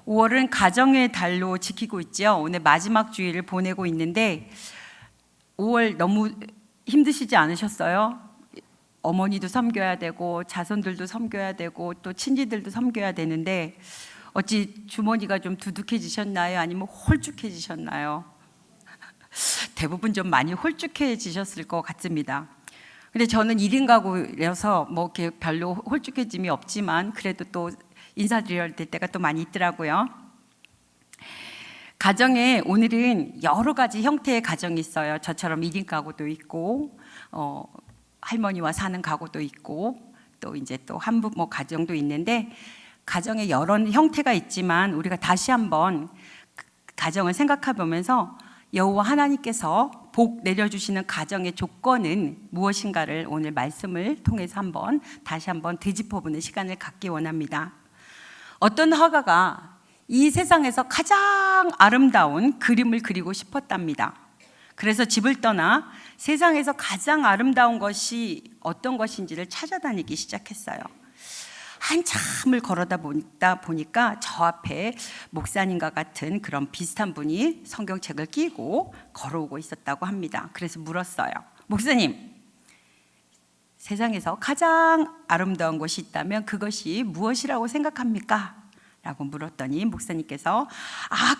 5월은 가정의 달로 지키고 있죠. 오늘 마지막 주일을 보내고 있는데 5월 너무 힘드시지 않으셨어요? 어머니도 섬겨야 되고 자손들도 섬겨야 되고 또 친지들도 섬겨야 되는데 어찌 주머니가 좀 두둑해지셨나요? 아니면 홀쭉해지셨나요? 대부분 좀 많이 홀쭉해지셨을 것 같습니다. 근데 저는 1인 가구여서 뭐 이렇게 별로 홀쭉해짐이 없지만 그래도 또 인사드려야 될 때가 또 많이 있더라고요. 가정에 오늘은 여러 가지 형태의 가정이 있어요. 저처럼 1인 가구도 있고 할머니와 사는 가구도 있고 또 이제 또 한부모 가정도 있는데 가정에 여러 형태가 있지만 우리가 다시 한번 가정을 생각해 보면서 여호와 하나님께서 복 내려주시는 가정의 조건은 무엇인가를 오늘 말씀을 통해서 다시 한번 되짚어보는 시간을 갖기 원합니다. 어떤 화가가 이 세상에서 가장 아름다운 그림을 그리고 싶었답니다. 그래서 집을 떠나 세상에서 가장 아름다운 것이 어떤 것인지를 찾아다니기 시작했어요. 한참을 걸어다 보니까 저 앞에 목사님과 같은 그런 비슷한 분이 성경책을 끼고 걸어오고 있었다고 합니다. 그래서 물었어요. 목사님, 세상에서 가장 아름다운 것이 있다면 그것이 무엇이라고 생각합니까? 라고 물었더니 목사님께서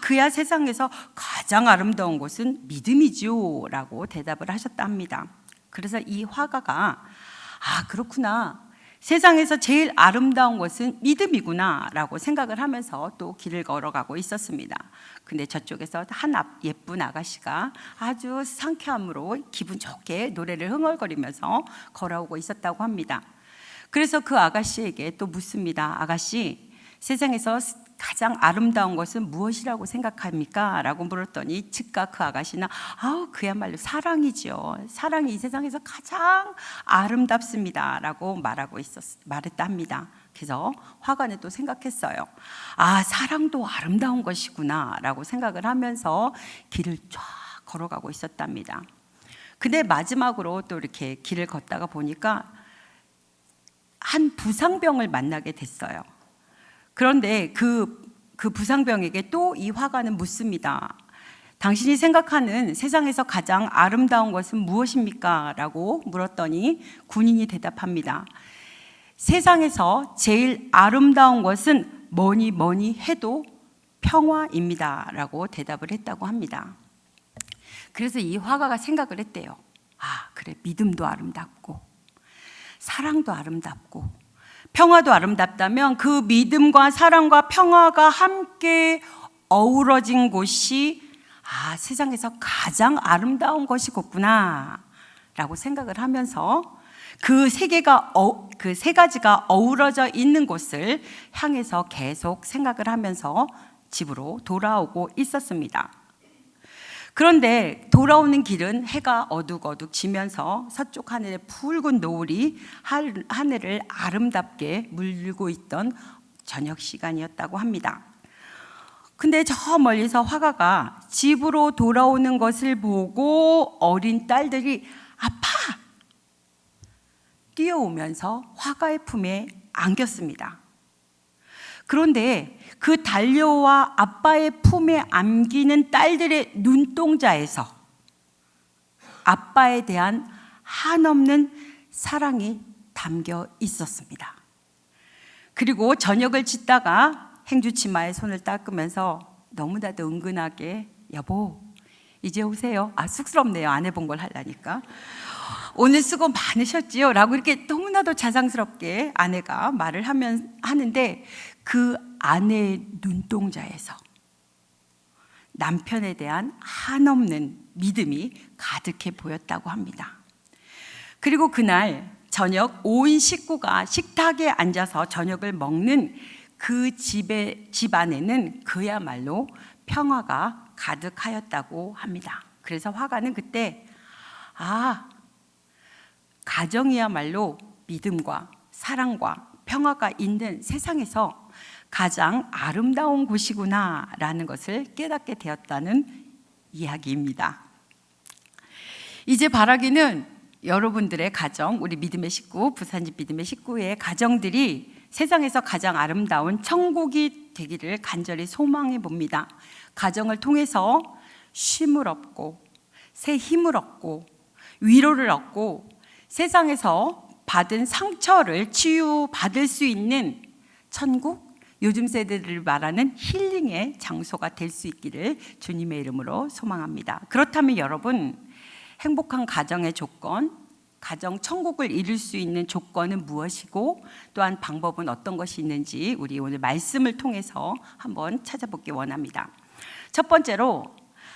그야 세상에서 가장 아름다운 것은 믿음이죠 라고 대답을 하셨답니다. 그래서 이 화가가 그렇구나, 세상에서 제일 아름다운 것은 믿음이구나 라고 생각을 하면서 또 길을 걸어가고 있었습니다. 근데 저쪽에서 예쁜 아가씨가 아주 상쾌함으로 기분 좋게 노래를 흥얼거리면서 걸어오고 있었다고 합니다. 그래서 그 아가씨에게 또 묻습니다. 아가씨, 세상에서 가장 아름다운 것은 무엇이라고 생각합니까? 라고 물었더니 즉각 그 아가씨는 그야말로 사랑이죠. 사랑이 이 세상에서 가장 아름답습니다 라고 말했답니다. 그래서 화가는 또 생각했어요. 사랑도 아름다운 것이구나 라고 생각을 하면서 길을 쫙 걸어가고 있었답니다. 근데 마지막으로 또 이렇게 길을 걷다가 보니까 한 부상병을 만나게 됐어요. 그런데 그 부상병에게 또 이 화가는 묻습니다. 당신이 생각하는 세상에서 가장 아름다운 것은 무엇입니까? 라고 물었더니 군인이 대답합니다. 세상에서 제일 아름다운 것은 뭐니 해도 평화입니다 라고 대답을 했다고 합니다. 그래서 이 화가가 생각을 했대요. 그래, 믿음도 아름답고 사랑도 아름답고 평화도 아름답다면 그 믿음과 사랑과 평화가 함께 어우러진 곳이 세상에서 가장 아름다운 것이겠구나 라고 생각을 하면서 그 세 가지가 어우러져 있는 곳을 향해서 계속 생각을 하면서 집으로 돌아오고 있었습니다. 그런데 돌아오는 길은 해가 어둑어둑 지면서 서쪽 하늘의 붉은 노을이 하늘을 아름답게 물들고 있던 저녁 시간이었다고 합니다. 근데 저 멀리서 화가가 집으로 돌아오는 것을 보고 어린 딸들이 뛰어오면서 화가의 품에 안겼습니다. 그런데 그 달려와 아빠의 품에 안기는 딸들의 눈동자에서 아빠에 대한 한없는 사랑이 담겨 있었습니다. 그리고 저녁을 짓다가 행주치마에 손을 닦으면서 너무나도 은근하게 여보 이제 오세요. 쑥스럽네요. 안 해본 걸 하려니까. 오늘 수고 많으셨지요? 라고 이렇게 너무나도 자상스럽게 아내가 말을 하는데 그 아내의 눈동자에서 남편에 대한 한없는 믿음이 가득해 보였다고 합니다. 그리고 그날 저녁 5인 식구가 식탁에 앉아서 저녁을 먹는 그 집 안에는 그야말로 평화가 가득하였다고 합니다. 그래서 화가는 그때 가정이야말로 믿음과 사랑과 평화가 있는 세상에서 가장 아름다운 곳이구나 라는 것을 깨닫게 되었다는 이야기입니다. 이제 바라기는 여러분들의 가정, 우리 믿음의 식구, 부산집 믿음의 식구의 가정들이 세상에서 가장 아름다운 천국이 되기를 간절히 소망해 봅니다. 가정을 통해서 쉼을 얻고 새 힘을 얻고 위로를 얻고 세상에서 받은 상처를 치유받을 수 있는 천국, 요즘 세대들을 말하는 힐링의 장소가 될 수 있기를 주님의 이름으로 소망합니다. 그렇다면 여러분, 행복한 가정의 조건, 가정 천국을 이룰 수 있는 조건은 무엇이고 또한 방법은 어떤 것이 있는지 우리 오늘 말씀을 통해서 한번 찾아보기 원합니다. 첫 번째로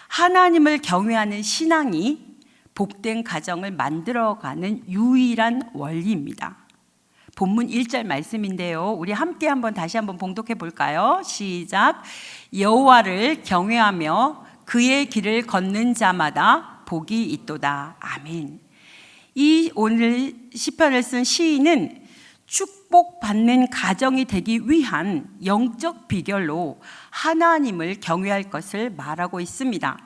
하나님을 경외하는 신앙이 복된 가정을 만들어가는 유일한 원리입니다. 본문 1절 말씀인데요, 우리 함께 다시 한번 봉독해 볼까요? 시작. 여호와를 경외하며 그의 길을 걷는 자마다 복이 있도다. 아멘. 이 오늘 시편을 쓴 시인은 축복받는 가정이 되기 위한 영적 비결로 하나님을 경외할 것을 말하고 있습니다.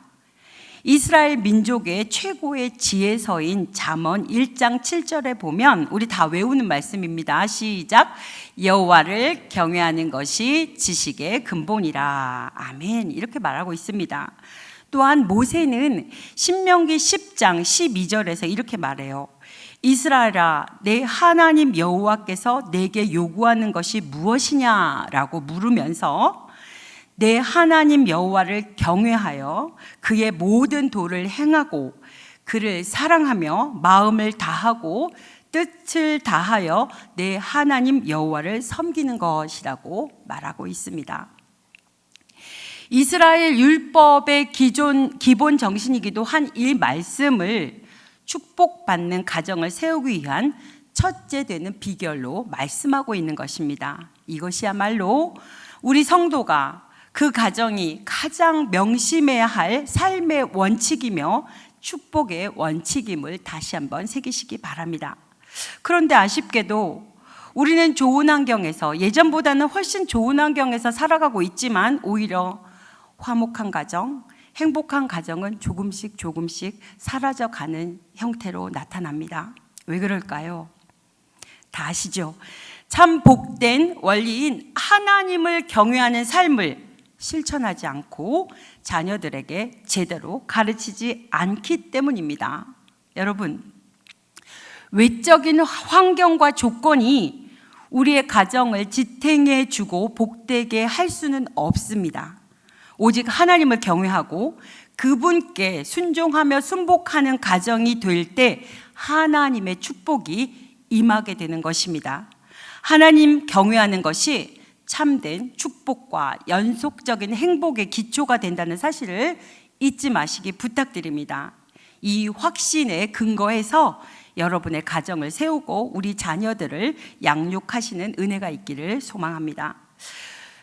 이스라엘 민족의 최고의 지혜서인 잠언 1장 7절에 보면 우리 다 외우는 말씀입니다. 시작. 여호와를 경외하는 것이 지식의 근본이라. 아멘. 이렇게 말하고 있습니다. 또한 모세는 신명기 10장 12절에서 이렇게 말해요. 이스라엘아, 내 하나님 여호와께서 내게 요구하는 것이 무엇이냐라고 물으면서 내 하나님 여호와를 경외하여 그의 모든 도를 행하고 그를 사랑하며 마음을 다하고 뜻을 다하여 내 하나님 여호와를 섬기는 것이라고 말하고 있습니다. 이스라엘 율법의 기본 정신이기도 한 이 말씀을 축복받는 가정을 세우기 위한 첫째 되는 비결로 말씀하고 있는 것입니다. 이것이야말로 우리 성도가 그 가정이 가장 명심해야 할 삶의 원칙이며 축복의 원칙임을 다시 한번 새기시기 바랍니다. 그런데 아쉽게도 우리는 좋은 환경에서, 예전보다는 훨씬 좋은 환경에서 살아가고 있지만 오히려 화목한 가정, 행복한 가정은 조금씩 사라져가는 형태로 나타납니다. 왜 그럴까요? 다 아시죠? 참 복된 원리인 하나님을 경외하는 삶을 실천하지 않고 자녀들에게 제대로 가르치지 않기 때문입니다. 여러분, 외적인 환경과 조건이 우리의 가정을 지탱해 주고 복되게 할 수는 없습니다. 오직 하나님을 경외하고 그분께 순종하며 순복하는 가정이 될 때 하나님의 축복이 임하게 되는 것입니다. 하나님 경외하는 것이 참된 축복과 연속적인 행복의 기초가 된다는 사실을 잊지 마시기 부탁드립니다. 이 확신에 근거해서 여러분의 가정을 세우고 우리 자녀들을 양육하시는 은혜가 있기를 소망합니다.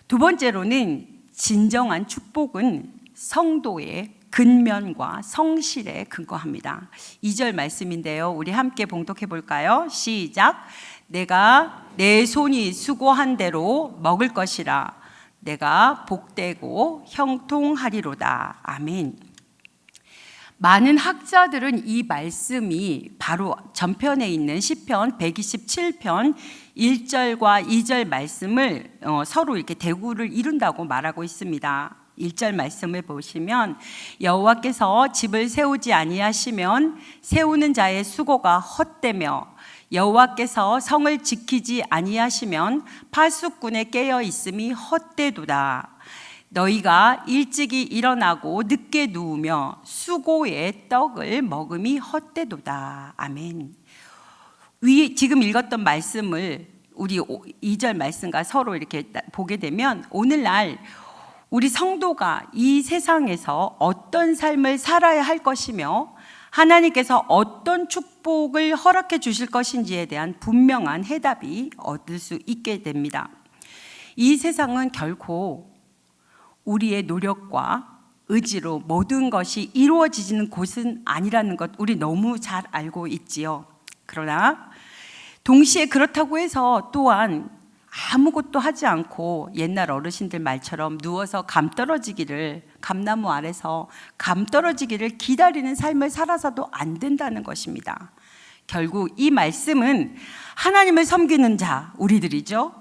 두 번째로는 진정한 축복은 성도의 근면과 성실에 근거합니다. 2절 말씀인데요, 우리 함께 봉독해 볼까요? 시작. 내가 내 손이 수고한 대로 먹을 것이라. 내가 복되고 형통하리로다. 아멘. 많은 학자들은 이 말씀이 바로 전편에 있는 시편 127편 1절과 2절 말씀을 서로 이렇게 대구를 이룬다고 말하고 있습니다. 1절 말씀을 보시면 여호와께서 집을 세우지 아니하시면 세우는 자의 수고가 헛되며 여호와께서 성을 지키지 아니하시면 파수꾼에 깨어 있음이 헛되도다. 너희가 일찍이 일어나고 늦게 누우며 수고의 떡을 먹음이 헛되도다. 아멘. 지금 읽었던 말씀을 우리 2절 말씀과 서로 이렇게 보게 되면 오늘날 우리 성도가 이 세상에서 어떤 삶을 살아야 할 것이며 하나님께서 어떤 축복을 허락해 주실 것인지에 대한 분명한 해답이 얻을 수 있게 됩니다. 이 세상은 결코 우리의 노력과 의지로 모든 것이 이루어지는 곳은 아니라는 것 우리 너무 잘 알고 있지요. 그러나 동시에 그렇다고 해서 또한 아무것도 하지 않고 옛날 어르신들 말처럼 누워서 감나무 아래서 감 떨어지기를 기다리는 삶을 살아서도 안 된다는 것입니다. 결국 이 말씀은 하나님을 섬기는 자, 우리들이죠.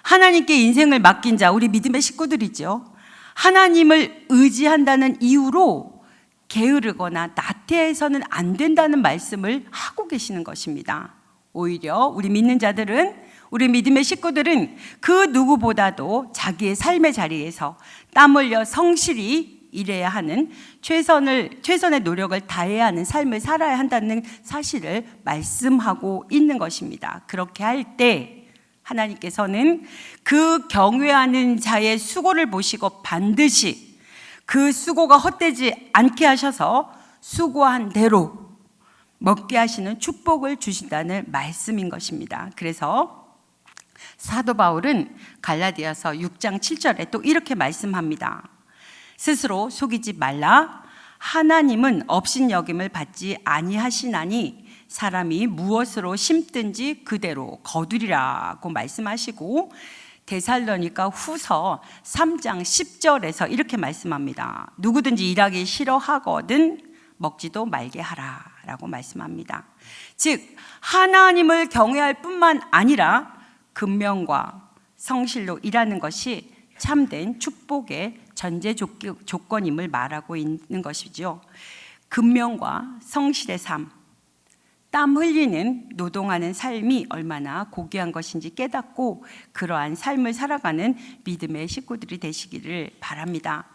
하나님께 인생을 맡긴 자, 우리 믿음의 식구들이죠. 하나님을 의지한다는 이유로 게으르거나 나태해서는 안 된다는 말씀을 하고 계시는 것입니다. 오히려 우리 믿는 자들은, 우리 믿음의 식구들은 그 누구보다도 자기의 삶의 자리에서 땀 흘려 성실히 일해야 하는, 최선의 노력을 다해야 하는 삶을 살아야 한다는 사실을 말씀하고 있는 것입니다. 그렇게 할 때 하나님께서는 그 경외하는 자의 수고를 보시고 반드시 그 수고가 헛되지 않게 하셔서 수고한 대로 먹게 하시는 축복을 주신다는 말씀인 것입니다. 그래서 사도 바울은 갈라디아서 6장 7절에 또 이렇게 말씀합니다. 스스로 속이지 말라. 하나님은 업신여김을 받지 아니하시나니 사람이 무엇으로 심든지 그대로 거두리라고 말씀하시고, 데살로니가 후서 3장 10절에서 이렇게 말씀합니다. 누구든지 일하기 싫어하거든 먹지도 말게 하라 라고 말씀합니다. 즉 하나님을 경외할 뿐만 아니라 근면과 성실로 일하는 것이 참된 축복의 전제 조건임을 말하고 있는 것이죠. 근면과 성실의 삶, 땀 흘리는 노동하는 삶이 얼마나 고귀한 것인지 깨닫고 그러한 삶을 살아가는 믿음의 식구들이 되시기를 바랍니다.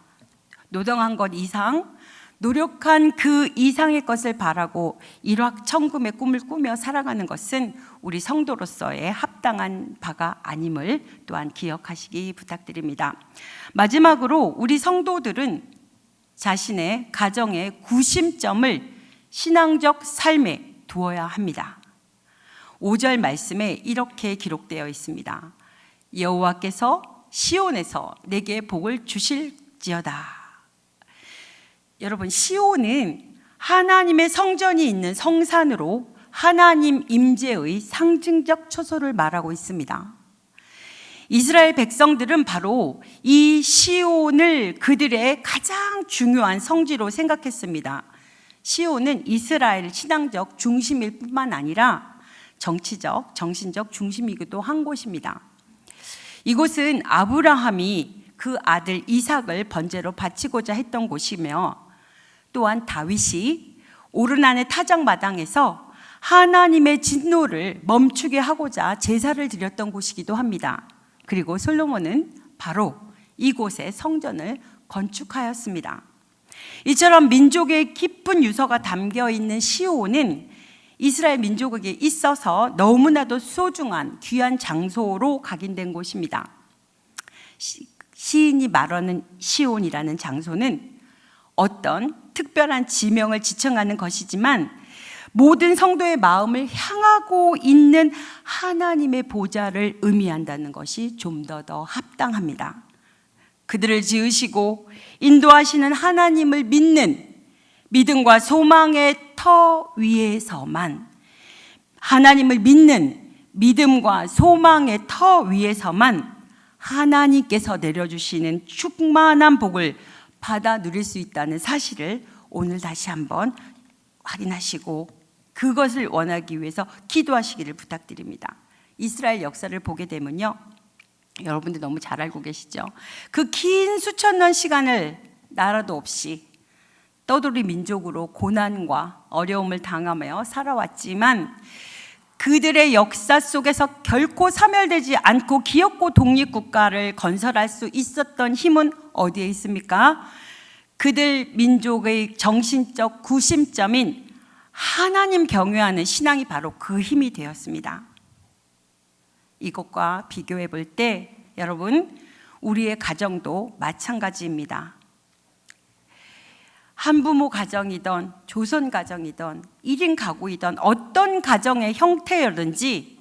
노동한 것 이상, 노력한 그 이상의 것을 바라고 일확천금의 꿈을 꾸며 살아가는 것은 우리 성도로서의 합당한 바가 아님을 또한 기억하시기 부탁드립니다. 마지막으로 우리 성도들은 자신의 가정의 구심점을 신앙적 삶에 두어야 합니다. 5절 말씀에 이렇게 기록되어 있습니다. 여호와께서 시온에서 내게 복을 주실지어다. 여러분, 시온은 하나님의 성전이 있는 성산으로 하나님 임재의 상징적 처소를 말하고 있습니다. 이스라엘 백성들은 바로 이 시온을 그들의 가장 중요한 성지로 생각했습니다. 시온은 이스라엘 신앙적 중심일 뿐만 아니라 정치적, 정신적 중심이기도 한 곳입니다. 이곳은 아브라함이 그 아들 이삭을 번제로 바치고자 했던 곳이며, 또한 다윗이 오르난의 타작마당에서 하나님의 진노를 멈추게 하고자 제사를 드렸던 곳이기도 합니다. 그리고 솔로몬은 바로 이곳에 성전을 건축하였습니다. 이처럼 민족의 깊은 유서가 담겨 있는 시온은 이스라엘 민족에게 있어서 너무나도 소중한 귀한 장소로 각인된 곳입니다. 시인이 말하는 시온이라는 장소는 어떤 특별한 지명을 지칭하는 것이지만 모든 성도의 마음을 향하고 있는 하나님의 보좌를 의미한다는 것이 좀 더 합당합니다. 그들을 지으시고 인도하시는 하나님을 믿는 믿음과 소망의 터 위에서만, 하나님을 믿는 믿음과 소망의 터 위에서만 하나님께서 내려주시는 충만한 복을 받아 누릴 수 있다는 사실을 오늘 다시 한번 확인하시고 그것을 원하기 위해서 기도하시기를 부탁드립니다. 이스라엘 역사를 보게 되면요, 여러분들 너무 잘 알고 계시죠? 그 긴 수천 년 시간을 나라도 없이 떠돌이 민족으로 고난과 어려움을 당하며 살아왔지만 그들의 역사 속에서 결코 사멸되지 않고 기업고 독립국가를 건설할 수 있었던 힘은 어디에 있습니까? 그들 민족의 정신적 구심점인 하나님 경외하는 신앙이 바로 그 힘이 되었습니다. 이것과 비교해 볼 때 여러분, 우리의 가정도 마찬가지입니다. 한부모 가정이든 조선 가정이든 1인 가구이든 어떤 가정의 형태였든지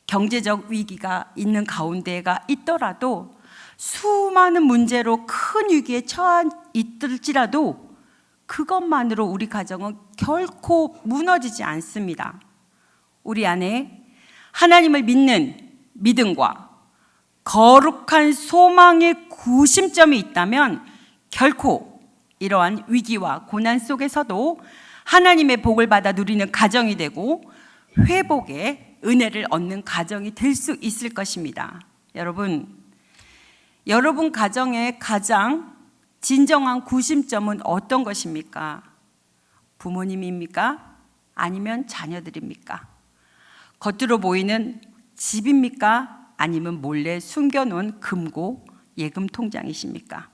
경제적 위기가 있는 가운데가 있더라도 수많은 문제로 큰 위기에 처했을지라도 그것만으로 우리 가정은 결코 무너지지 않습니다. 우리 안에 하나님을 믿는 믿음과 거룩한 소망의 구심점이 있다면 결코 이러한 위기와 고난 속에서도 하나님의 복을 받아 누리는 가정이 되고 회복의 은혜를 얻는 가정이 될 수 있을 것입니다. 여러분 가정의 가장 진정한 구심점은 어떤 것입니까? 부모님입니까? 아니면 자녀들입니까? 겉으로 보이는 집입니까? 아니면 몰래 숨겨놓은 금고 예금 통장이십니까?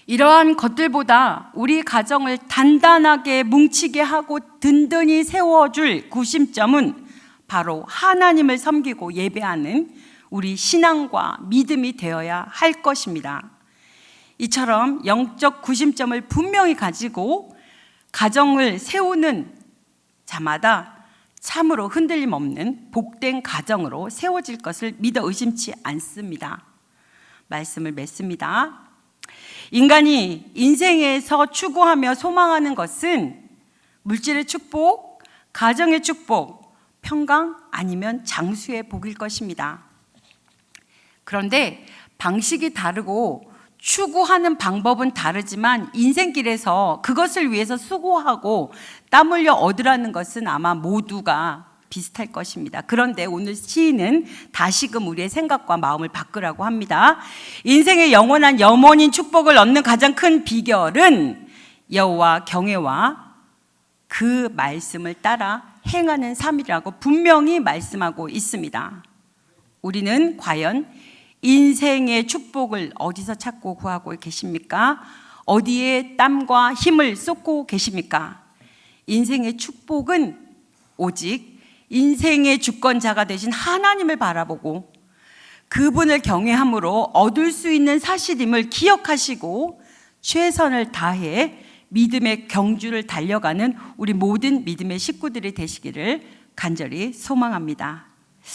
이러한 것들보다 우리 가정을 단단하게 뭉치게 하고 든든히 세워줄 구심점은 바로 하나님을 섬기고 예배하는 우리 신앙과 믿음이 되어야 할 것입니다. 이처럼 영적 구심점을 분명히 가지고 가정을 세우는 자마다 참으로 흔들림 없는 복된 가정으로 세워질 것을 믿어 의심치 않습니다. 말씀을 맺습니다. 인간이 인생에서 추구하며 소망하는 것은 물질의 축복, 가정의 축복, 평강 아니면 장수의 복일 것입니다. 그런데 방식이 다르고 추구하는 방법은 다르지만 인생길에서 그것을 위해서 수고하고 땀 흘려 얻으라는 것은 아마 모두가 비슷할 것입니다. 그런데 오늘 시인은 다시금 우리의 생각과 마음을 바꾸라고 합니다. 인생의 영원한 염원인 축복을 얻는 가장 큰 비결은 여호와 경외와 그 말씀을 따라 행하는 삶이라고 분명히 말씀하고 있습니다. 우리는 과연 인생의 축복을 어디서 찾고 구하고 계십니까? 어디에 땀과 힘을 쏟고 계십니까? 인생의 축복은 오직 인생의 주권자가 되신 하나님을 바라보고 그분을 경외함으로 얻을 수 있는 사실임을 기억하시고 최선을 다해 믿음의 경주를 달려가는 우리 모든 믿음의 식구들이 되시기를 간절히 소망합니다.